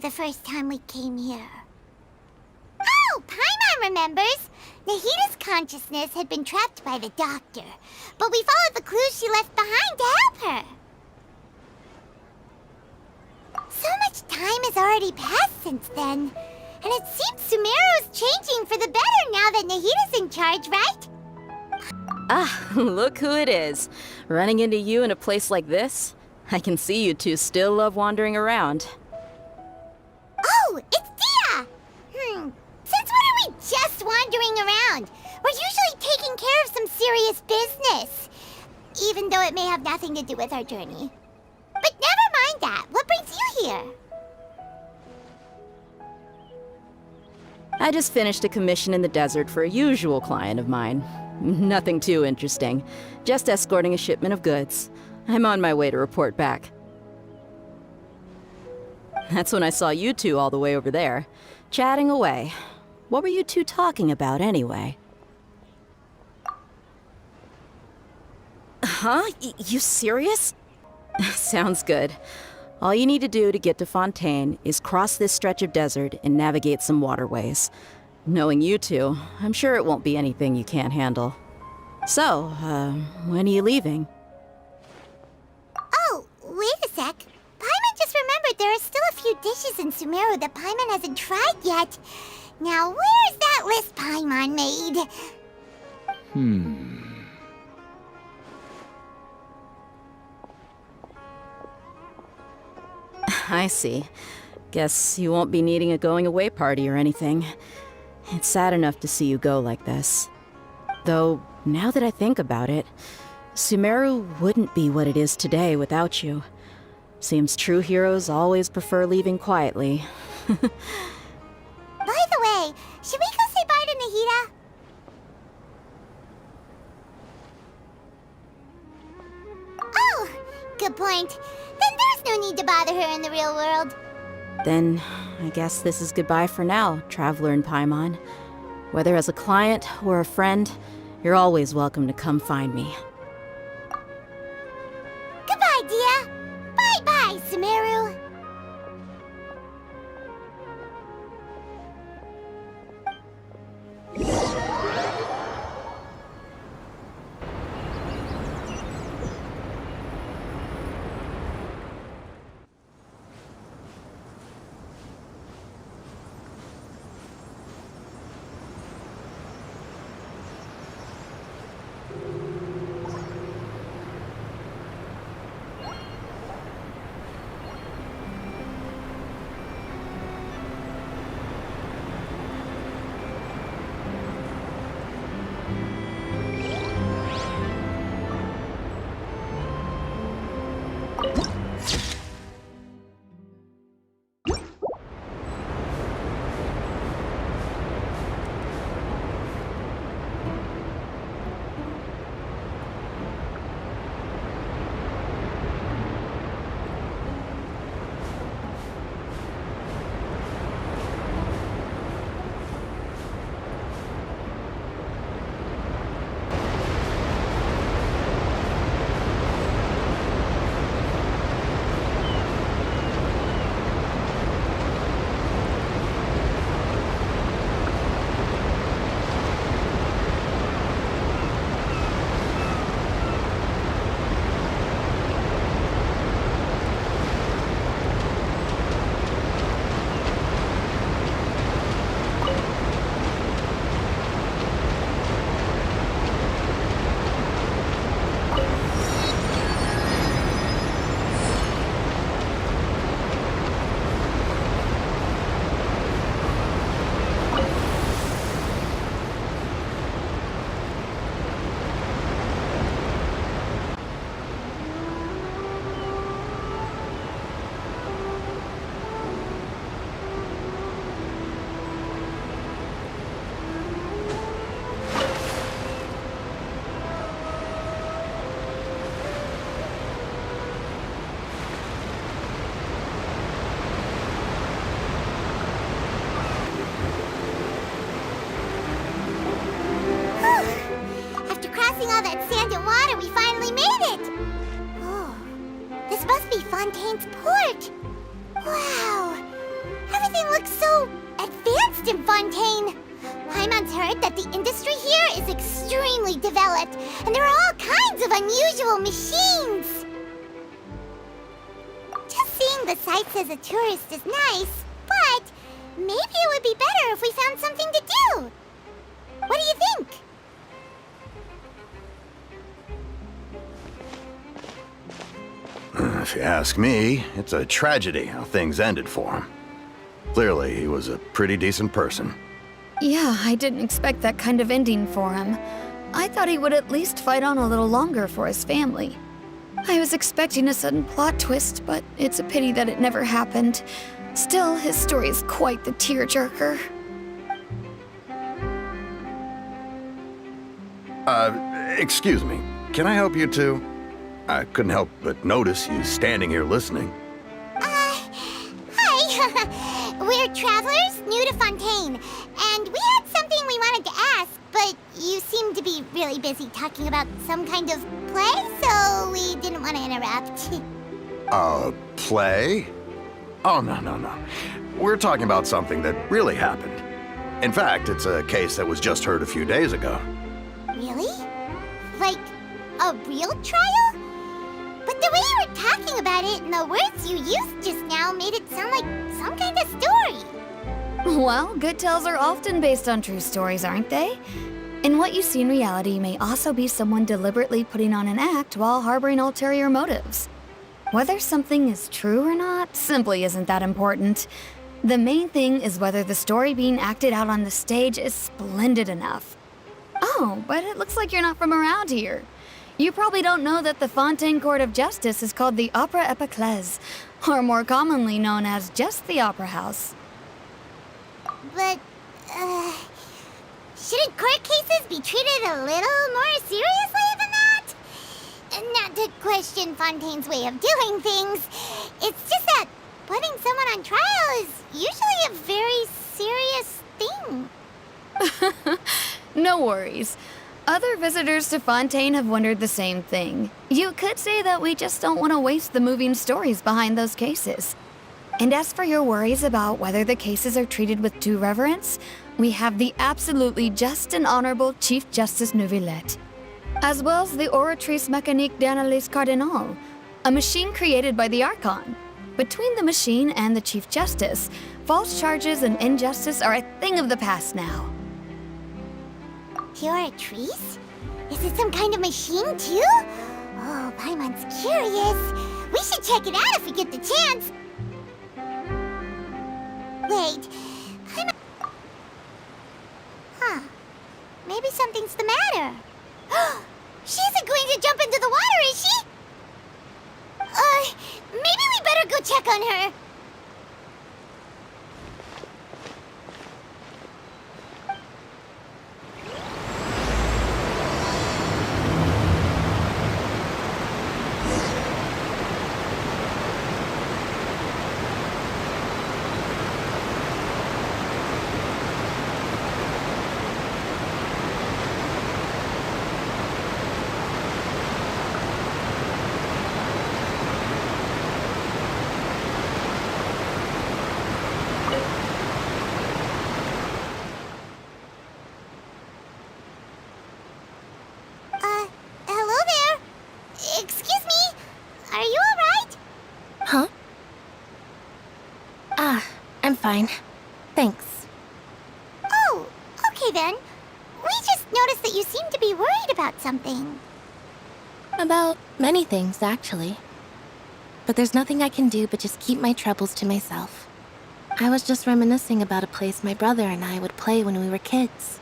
the first time we came here. Oh, Paimon remembers! Nahita's consciousness had been trapped by the doctor, but we followed the clues she left behind to help her. So much time has already passed since then, and it seems Sumeru's changing for the better now that Nahita's in charge, right? Ah, look who it is. Running into you in a place like this? I can see you two still love wandering around. Oh, it's Dia! Since when are we just wandering around? We're usually taking care of some serious business, even though it may have nothing to do with our journey. But never mind that. What brings you here? I just finished a commission in the desert for a usual client of mine. Nothing too interesting. Just escorting a shipment of goods. I'm on my way to report back. That's when I saw you two all the way over there, chatting away. What were you two talking about anyway? Huh? You serious? Sounds good. All you need to do to get to Fontaine is cross this stretch of desert and navigate some waterways. Knowing you two, I'm sure it won't be anything you can't handle. So, when are you leaving? Oh, wait a sec. Paimon just remembered there are still a few dishes in Sumeru that Paimon hasn't tried yet. Now, where's that list Paimon made? I see. Guess you won't be needing a going-away party or anything. It's sad enough to see you go like this. Though, now that I think about it, Sumeru wouldn't be what it is today without you. Seems true heroes always prefer leaving quietly. By the way, should we go say bye to Nahita? Oh, good point. Then there's no need to bother her in the real world. Then, I guess this is goodbye for now, Traveler in Paimon. Whether as a client or a friend, you're always welcome to come find me. Goodbye, Dia. Bye-bye, Sumeru. Fontaine's port! Wow! looks so advanced in Fontaine. Paimon's heard that the industry here is extremely developed, and there are all kinds of unusual machines. Just seeing the sights as a tourist is nice, but maybe it would be better if we found something to do. What do you think? If you ask me, it's a tragedy how things ended for him. Clearly, he was a pretty decent person. Yeah, I didn't expect that kind of ending for him. I thought he would at least fight on a little longer for his family. I was expecting a sudden plot twist, but it's a pity that it never happened. Still, his story is quite the tearjerker. Excuse me. Can I help you too? I couldn't help but notice you standing here listening. Hi. We're travelers new to Fontaine, and we had something we wanted to ask, but you seem to be really busy talking about some kind of play, so we didn't want to interrupt. Play? Oh, no. We're talking about something that really happened. In fact, it's a case that was just heard a few days ago. Really? Like, a real trial? But the way you were talking about it and the words you used just now made it sound like some kind of story. Well, good tales are often based on true stories, aren't they? And what you see in reality may also be someone deliberately putting on an act while harboring ulterior motives. Whether something is true or not simply isn't that important. The main thing is whether the story being acted out on the stage is splendid enough. Oh, but it looks like you're not from around here. You probably don't know that the Fontaine Court of Justice is called the Opera Epiclese, or more commonly known as just the Opera House. But, shouldn't court cases be treated a little more seriously than that? Not to question Fontaine's way of doing things. It's just that putting someone on trial is usually a very serious thing. No worries. Other visitors to Fontaine have wondered the same thing. You could say that we just don't want to waste the moving stories behind those cases. And as for your worries about whether the cases are treated with due reverence, we have the absolutely just and honorable Chief Justice Neuvillette, as well as the Oratrice Mécanique d'Analyse Cardinal, a machine created by the Archon. Between the machine and the Chief Justice, false charges and injustice are a thing of the past now. Pure trees? Is it some kind of machine, too? Oh, Paimon's curious. We should check it out if we get the chance. Wait, Paimon... Huh. Maybe something's the matter. She isn't going to jump into the water, is she? Maybe we better go check on her. Hello there. Excuse me. Are you alright? Huh? I'm fine. Thanks. Oh, okay then. We just noticed that you seem to be worried about something. About many things, actually. But there's nothing I can do but just keep my troubles to myself. I was just reminiscing about a place my brother and I would play when we were kids.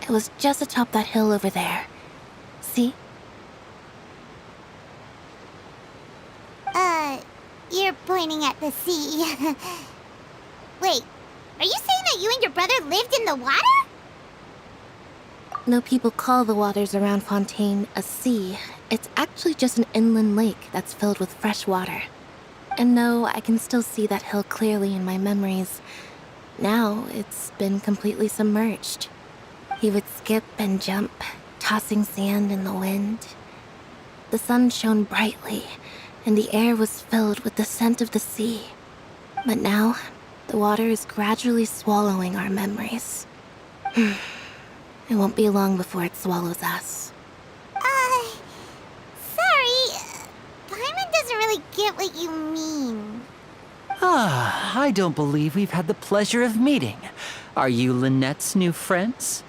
It was just atop that hill over there. See? You're pointing at the sea. Wait, are you saying that you and your brother lived in the water? No, people call the waters around Fontaine a sea. It's actually just an inland lake that's filled with fresh water. And no, I can still see that hill clearly in my memories. Now, it's been completely submerged. He would skip and jump, tossing sand in the wind. The sun shone brightly, and the air was filled with the scent of the sea. But now, The water is gradually swallowing our memories. It won't be long before it swallows us. Sorry. Paimon doesn't really get what you mean. I don't believe we've had the pleasure of meeting. Are you Lynette's new friends?